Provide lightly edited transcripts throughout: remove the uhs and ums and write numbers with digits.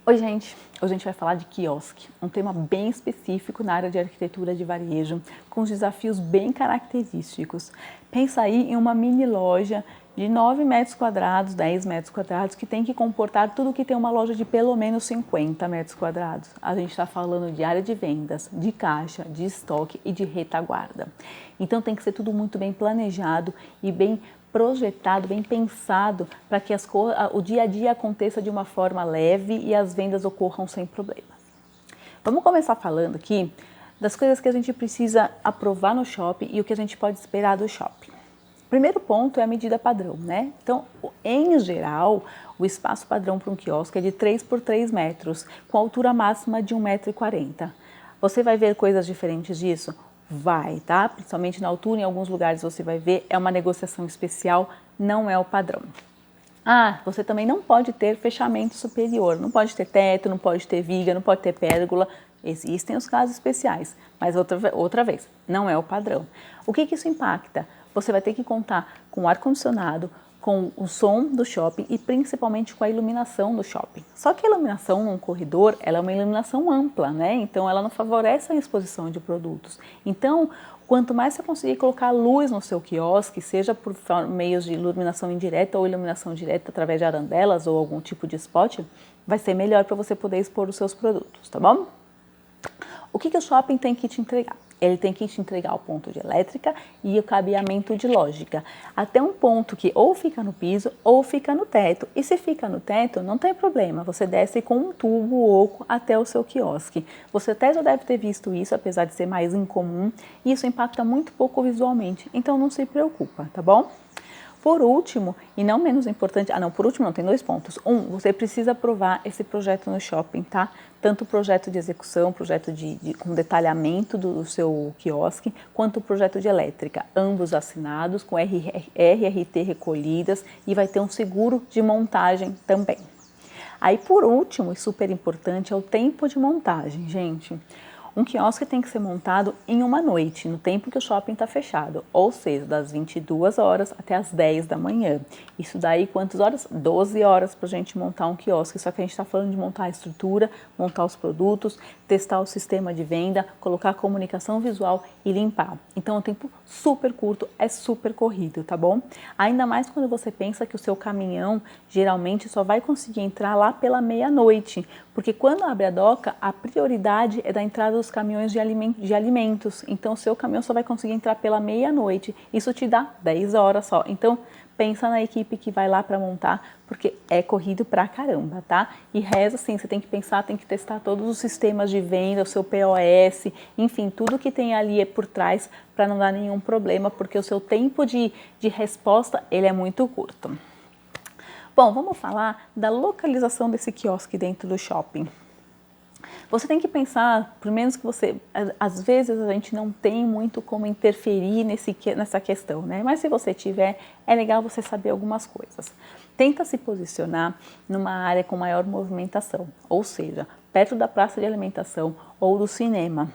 Oi gente, hoje a gente vai falar de quiosque, um tema bem específico na área de arquitetura de varejo, com os desafios bem característicos. Pensa aí em uma mini loja de 9 metros quadrados, 10 metros quadrados, que tem que comportar tudo que tem uma loja de pelo menos 50 metros quadrados. A gente está falando de área de vendas, de caixa, de estoque e de retaguarda. Então tem que ser tudo muito bem planejado e bem projetado, bem pensado para que o dia a dia aconteça de uma forma leve e as vendas ocorram sem problemas. Vamos começar falando aqui das coisas que a gente precisa aprovar no shopping e o que a gente pode esperar do shopping. O primeiro ponto é a medida padrão, né? Então, em geral, o espaço padrão para um quiosque é de 3 por 3 metros, com altura máxima de 1,40 m. Você vai ver coisas diferentes disso? Vai, tá? Principalmente na altura, em alguns lugares você vai ver, é uma negociação especial, não é o padrão. Você também não pode ter fechamento superior, não pode ter teto, não pode ter viga, não pode ter pérgola. Existem os casos especiais, mas outra vez, não é o padrão. O que isso impacta? Você vai ter que contar com ar-condicionado, com o som do shopping e principalmente com a iluminação do shopping. Só que a iluminação num corredor, ela é uma iluminação ampla, né? Então ela não favorece a exposição de produtos. Então, quanto mais você conseguir colocar luz no seu quiosque, seja por meios de iluminação indireta ou iluminação direta através de arandelas ou algum tipo de spot, vai ser melhor para você poder expor os seus produtos, tá bom? O que o shopping tem que te entregar? Ele tem que te entregar o ponto de elétrica e o cabeamento de lógica, até um ponto que ou fica no piso ou fica no teto. E se fica no teto, não tem problema, você desce com um tubo oco até o seu quiosque. Você até já deve ter visto isso, apesar de ser mais incomum, e isso impacta muito pouco visualmente, então não se preocupa, tá bom? Por último, e não menos importante, por último não, tem 2 pontos. Você precisa aprovar esse projeto no shopping, tá? Tanto o projeto de execução, projeto com detalhamento do seu quiosque, quanto o projeto de elétrica, ambos assinados, com RRT recolhidas e vai ter um seguro de montagem também. Aí, por último, e super importante, é o tempo de montagem, gente. Um quiosque tem que ser montado em uma noite, no tempo que o shopping está fechado, ou seja, das 22 horas até as 10 da manhã. Isso daí quantas horas? 12 horas para a gente montar um quiosque, só que a gente está falando de montar a estrutura, montar os produtos, testar o sistema de venda, colocar a comunicação visual e limpar. Então é um tempo super curto, é super corrido, tá bom? Ainda mais quando você pensa que o seu caminhão geralmente só vai conseguir entrar lá pela meia-noite, porque quando abre a doca, a prioridade é da entrada dos caminhões de alimentos. Então, o seu caminhão só vai conseguir entrar pela meia-noite. Isso te dá 10 horas só. Então, pensa na equipe que vai lá para montar, porque é corrido pra caramba, tá? E reza assim, você tem que pensar, tem que testar todos os sistemas de venda, o seu POS, enfim, tudo que tem ali é por trás para não dar nenhum problema, porque o seu tempo de resposta, ele é muito curto. Bom, vamos falar da localização desse quiosque dentro do shopping. Você tem que pensar, pelo menos que às vezes a gente não tem muito como interferir nessa questão, né? Mas se você tiver, é legal você saber algumas coisas. Tenta se posicionar numa área com maior movimentação, ou seja, perto da praça de alimentação ou do cinema.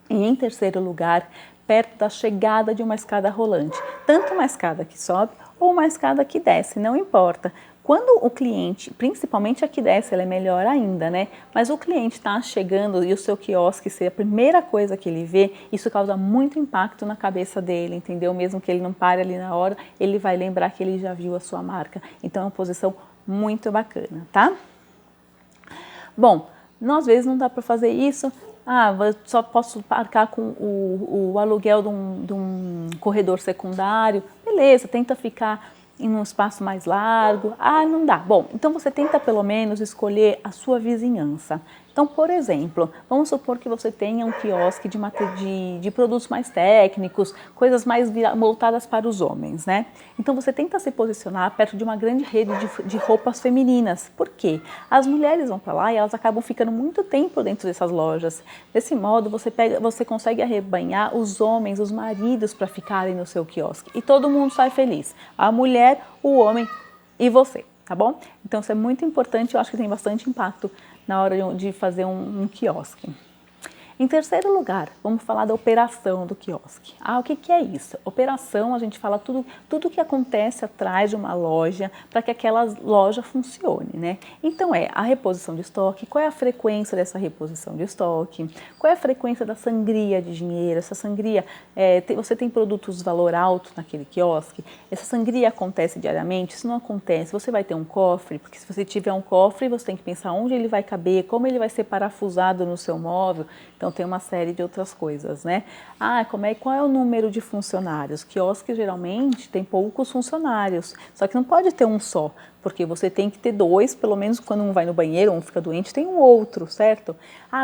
E em terceiro lugar, perto da chegada de uma escada rolante, tanto uma escada que sobe ou uma escada que desce, não importa. Quando o cliente, principalmente a que desce, ela é melhor ainda, né? Mas o cliente está chegando e o seu quiosque ser a primeira coisa que ele vê, isso causa muito impacto na cabeça dele, entendeu? Mesmo que ele não pare ali na hora, ele vai lembrar que ele já viu a sua marca. Então é uma posição muito bacana, tá? Bom, às vezes não dá para fazer isso. Só posso marcar com o aluguel de um corredor secundário. Beleza, tenta ficar em um espaço mais largo. Não dá. Bom, então você tenta pelo menos escolher a sua vizinhança. Então, por exemplo, vamos supor que você tenha um quiosque de produtos mais técnicos, coisas mais voltadas para os homens, né? Então, você tenta se posicionar perto de uma grande rede de roupas femininas. Por quê? As mulheres vão para lá e elas acabam ficando muito tempo dentro dessas lojas. Desse modo, você consegue arrebanhar os homens, os maridos para ficarem no seu quiosque. E todo mundo sai feliz. A mulher, o homem e você. Tá bom? Então isso é muito importante, eu acho que tem bastante impacto na hora de fazer um quiosque. Em terceiro lugar, vamos falar da operação do quiosque. O que é isso? Operação, a gente fala tudo que acontece atrás de uma loja para que aquela loja funcione, né? Então a reposição de estoque, qual é a frequência dessa reposição de estoque, qual é a frequência da sangria de dinheiro, essa sangria, você tem produtos de valor alto naquele quiosque, essa sangria acontece diariamente? Se não acontece, você vai ter um cofre, porque se você tiver um cofre, você tem que pensar onde ele vai caber, como ele vai ser parafusado no seu móvel, então tem uma série de outras coisas, né? Qual é o número de funcionários? Quiosque geralmente tem poucos funcionários, só que não pode ter um só, porque você tem que ter dois, pelo menos quando um vai no banheiro, um fica doente, tem um outro, certo?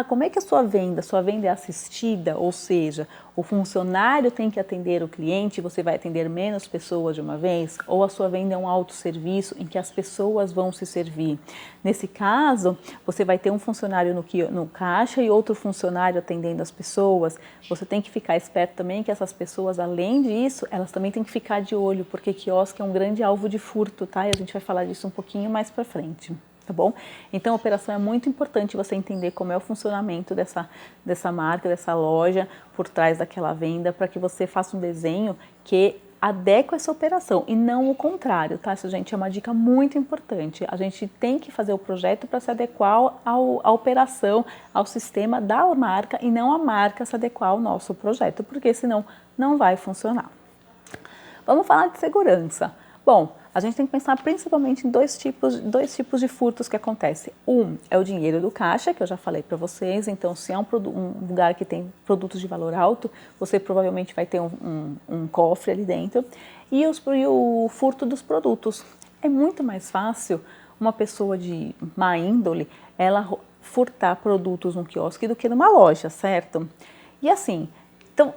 Como é que é a sua venda? Sua venda é assistida, ou seja, o funcionário tem que atender o cliente, você vai atender menos pessoas de uma vez, ou a sua venda é um autosserviço em que as pessoas vão se servir. Nesse caso, você vai ter um funcionário no caixa e outro funcionário atendendo as pessoas. Você tem que ficar esperto também que essas pessoas, além disso, elas também têm que ficar de olho, porque quiosque é um grande alvo de furto, tá? E a gente vai falar disso um pouquinho mais para frente. Tá bom? Então, a operação é muito importante você entender como é o funcionamento dessa marca, dessa loja, por trás daquela venda, para que você faça um desenho que adequa essa operação e não o contrário, tá? Isso, gente, é uma dica muito importante. A gente tem que fazer o projeto para se adequar à operação, ao sistema da marca e não a marca se adequar ao nosso projeto, porque senão não vai funcionar. Vamos falar de segurança. Bom, a gente tem que pensar principalmente em dois tipos de furtos que acontecem. Um é o dinheiro do caixa, que eu já falei para vocês. Então, se é um lugar que tem produtos de valor alto, você provavelmente vai ter um cofre ali dentro. E o furto dos produtos. É muito mais fácil uma pessoa de má índole, ela furtar produtos num quiosque do que numa loja, certo? E assim, então,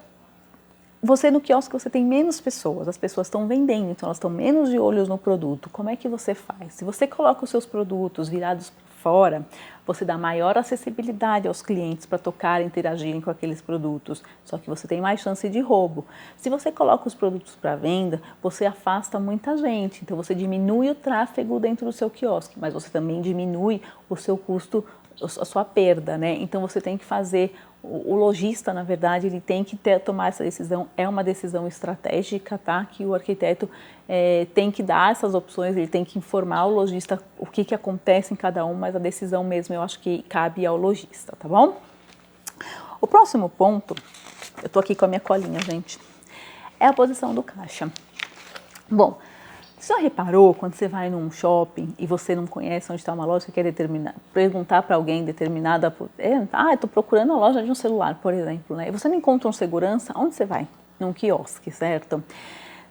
você no quiosque você tem menos pessoas, as pessoas estão vendendo, então elas estão menos de olhos no produto. Como é que você faz? Se você coloca os seus produtos virados para fora, você dá maior acessibilidade aos clientes para tocarem, interagirem com aqueles produtos, só que você tem mais chance de roubo. Se você coloca os produtos para venda, você afasta muita gente, então você diminui o tráfego dentro do seu quiosque, mas você também diminui o seu custo, a sua perda, né? Então você tem que fazer, o lojista, na verdade, ele tem que tomar essa decisão, é uma decisão estratégica, tá? Que o arquiteto tem que dar essas opções, ele tem que informar o lojista o que acontece em cada um, mas a decisão mesmo eu acho que cabe ao lojista, tá bom? O próximo ponto, eu tô aqui com a minha colinha, gente, é a posição do caixa. Bom, você já reparou quando você vai num shopping e você não conhece onde está uma loja, você quer perguntar para alguém determinada, estou procurando a loja de um celular, por exemplo, né? E você não encontra um segurança, onde você vai? Num quiosque, certo?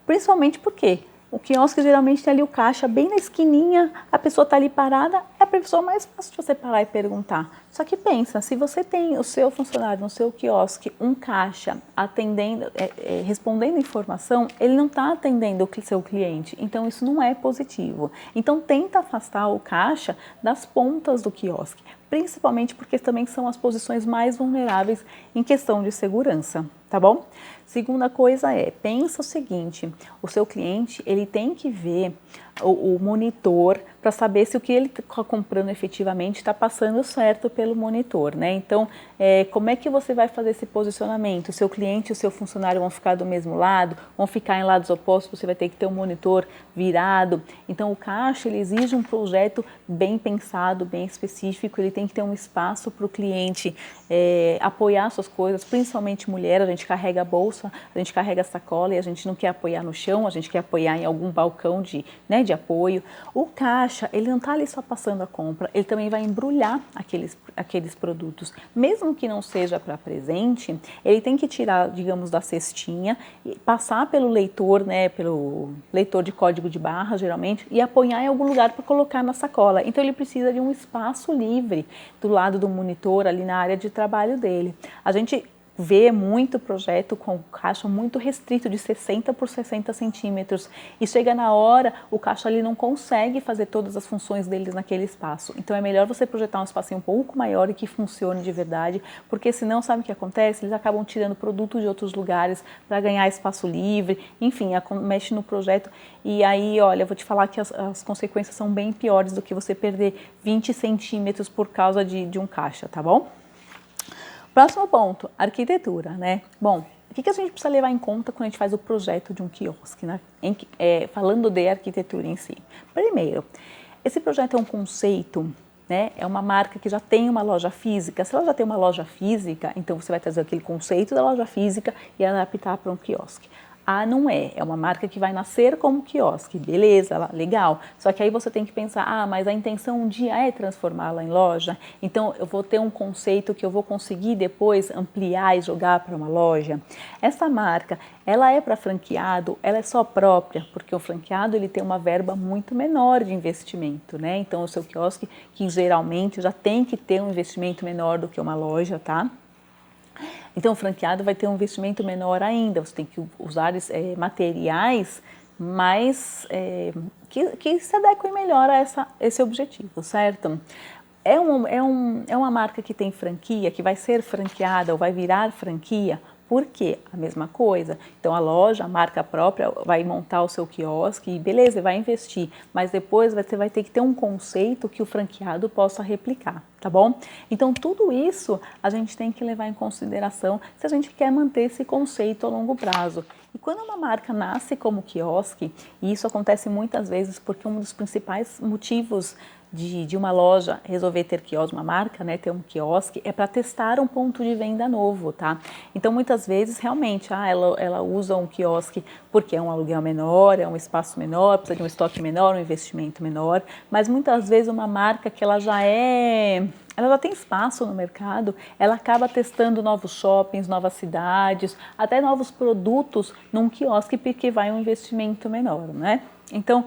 Principalmente porque o quiosque geralmente tem ali o caixa bem na esquininha, a pessoa está ali parada, é a pessoa mais fácil de você parar e perguntar. Só que pensa, se você tem o seu funcionário no seu quiosque, um caixa atendendo, respondendo informação, ele não está atendendo o seu cliente, então isso não é positivo. Então tenta afastar o caixa das pontas do quiosque, principalmente porque também são as posições mais vulneráveis em questão de segurança, tá bom? Segunda coisa pensa o seguinte, o seu cliente, ele tem que ver o monitor para saber se o que ele está comprando efetivamente está passando certo pelo monitor, né? Então, como é que você vai fazer esse posicionamento? O seu cliente e o seu funcionário vão ficar do mesmo lado, vão ficar em lados opostos, você vai ter que ter um monitor virado. Então, o caixa, ele exige um projeto bem pensado, bem específico, ele tem que ter um espaço para o cliente apoiar suas coisas, principalmente mulher, a gente carrega a bolsa, a gente carrega a sacola e a gente não quer apoiar no chão, a gente quer apoiar em algum balcão de apoio. O caixa, ele não está ali só passando a compra, ele também vai embrulhar aqueles produtos. Mesmo que não seja para presente, ele tem que tirar, digamos, da cestinha, e passar pelo leitor, né, pelo leitor de código de barra, geralmente, e apoiar em algum lugar para colocar na sacola. Então, ele precisa de um espaço livre do lado do monitor, ali na área de trabalho dele. A gente vê muito projeto com caixa muito restrito de 60 por 60 centímetros e chega na hora, o caixa ali não consegue fazer todas as funções deles naquele espaço. Então é melhor você projetar um espacinho um pouco maior e que funcione de verdade, porque senão sabe o que acontece? Eles acabam tirando produtos de outros lugares para ganhar espaço livre, enfim, mexe no projeto e aí, olha, eu vou te falar que as consequências são bem piores do que você perder 20 centímetros por causa de um caixa, tá bom? Próximo ponto, arquitetura, né? Bom, o que a gente precisa levar em conta quando a gente faz o projeto de um quiosque, né? Falando de arquitetura em si. Primeiro, esse projeto é um conceito, né? É uma marca que já tem uma loja física. Se ela já tem uma loja física, então você vai trazer aquele conceito da loja física e adaptar para um quiosque. Ah, não é. É uma marca que vai nascer como quiosque. Beleza, legal. Só que aí você tem que pensar, mas a intenção um dia é transformá-la em loja. Então, eu vou ter um conceito que eu vou conseguir depois ampliar e jogar para uma loja. Essa marca, ela é para franqueado, ela é só própria, porque o franqueado ele tem uma verba muito menor de investimento, né? Então, o seu quiosque, que geralmente já tem que ter um investimento menor do que uma loja, tá? Então, o franqueado vai ter um investimento menor ainda, você tem que usar materiais mais que se adequem melhor a esse objetivo, certo? É uma marca que tem franquia, que vai ser franqueada ou vai virar franquia. Por quê? A mesma coisa. Então, a loja, a marca própria, vai montar o seu quiosque e beleza, vai investir. Mas depois você vai ter que ter um conceito que o franqueado possa replicar, tá bom? Então, tudo isso a gente tem que levar em consideração se a gente quer manter esse conceito a longo prazo. E quando uma marca nasce como quiosque, e isso acontece muitas vezes porque um dos principais motivos de uma loja resolver ter quiosque, uma marca, né, ter um quiosque, é para testar um ponto de venda novo, tá? Então, muitas vezes, realmente, ela usa um quiosque porque é um aluguel menor, é um espaço menor, precisa de um estoque menor, um investimento menor, mas muitas vezes uma marca que ela já tem espaço no mercado, ela acaba testando novos shoppings, novas cidades, até novos produtos num quiosque porque vai um investimento menor, né? Então,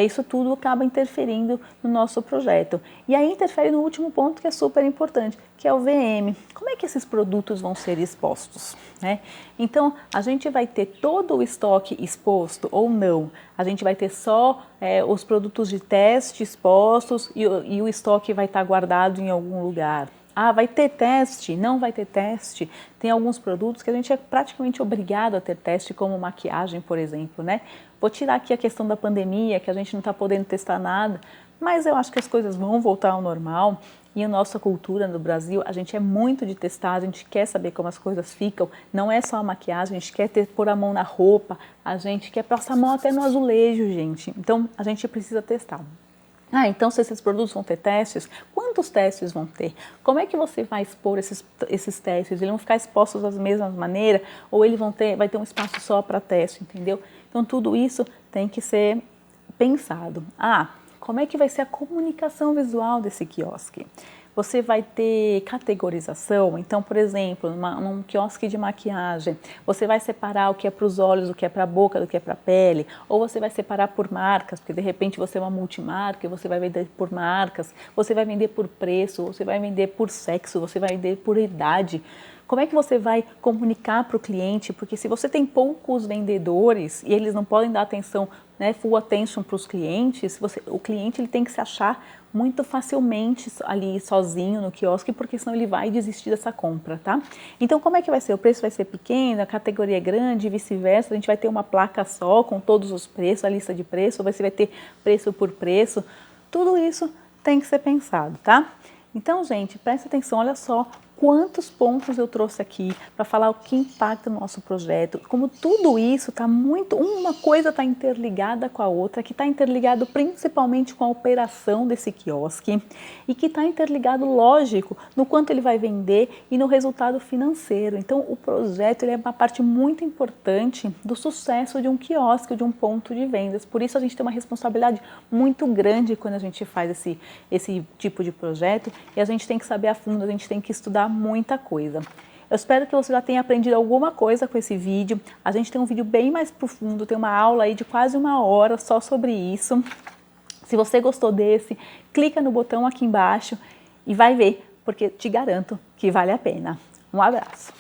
isso tudo acaba interferindo no nosso projeto. E aí interfere no último ponto que é super importante, que é o VM. Como é que esses produtos vão ser expostos, né? Então, a gente vai ter todo o estoque exposto ou não? A gente vai ter só os produtos de teste expostos e o estoque vai estar guardado em algum lugar? Vai ter teste? Não vai ter teste? Tem alguns produtos que a gente é praticamente obrigado a ter teste, como maquiagem, por exemplo, né? Vou tirar aqui a questão da pandemia, que a gente não está podendo testar nada, mas eu acho que as coisas vão voltar ao normal e a nossa cultura no Brasil, a gente é muito de testar, a gente quer saber como as coisas ficam, não é só a maquiagem, a gente quer pôr a mão na roupa, a gente quer passar a mão até no azulejo, gente. Então, a gente precisa testar. Então se esses produtos vão ter testes, quantos testes vão ter? Como é que você vai expor esses testes? Eles vão ficar expostos da mesma maneira ou vai ter um espaço só para teste, entendeu? Então tudo isso tem que ser pensado. Como é que vai ser a comunicação visual desse quiosque? Você vai ter categorização, então, por exemplo, num quiosque de maquiagem, você vai separar o que é para os olhos, o que é para a boca, do que é para a pele, ou você vai separar por marcas, porque de repente você é uma multimarca e você vai vender por marcas, você vai vender por preço, você vai vender por sexo, você vai vender por idade. Como é que você vai comunicar para o cliente? Porque se você tem poucos vendedores e eles não podem dar atenção, né, full attention para os clientes, o cliente ele tem que se achar muito facilmente ali sozinho no quiosque, porque senão ele vai desistir dessa compra, tá? Então, como é que vai ser? O preço vai ser pequeno, a categoria é grande e vice-versa, a gente vai ter uma placa só com todos os preços, a lista de preços, ou você vai ter preço por preço, tudo isso tem que ser pensado, tá? Então, gente, presta atenção, olha só quantos pontos eu trouxe aqui para falar o que impacta no nosso projeto, como tudo isso está uma coisa está interligada com a outra, que está interligado principalmente com a operação desse quiosque e que está interligado, lógico, no quanto ele vai vender e no resultado financeiro. Então, o projeto ele é uma parte muito importante do sucesso de um quiosque, de um ponto de vendas. Por isso, a gente tem uma responsabilidade muito grande quando a gente faz esse tipo de projeto e a gente tem que saber a fundo, a gente tem que estudar muita coisa. Eu espero que você já tenha aprendido alguma coisa com esse vídeo. A gente tem um vídeo bem mais profundo, tem uma aula aí de quase 1 hora só sobre isso. Se você gostou desse, clica no botão aqui embaixo e vai ver, porque te garanto que vale a pena. Um abraço!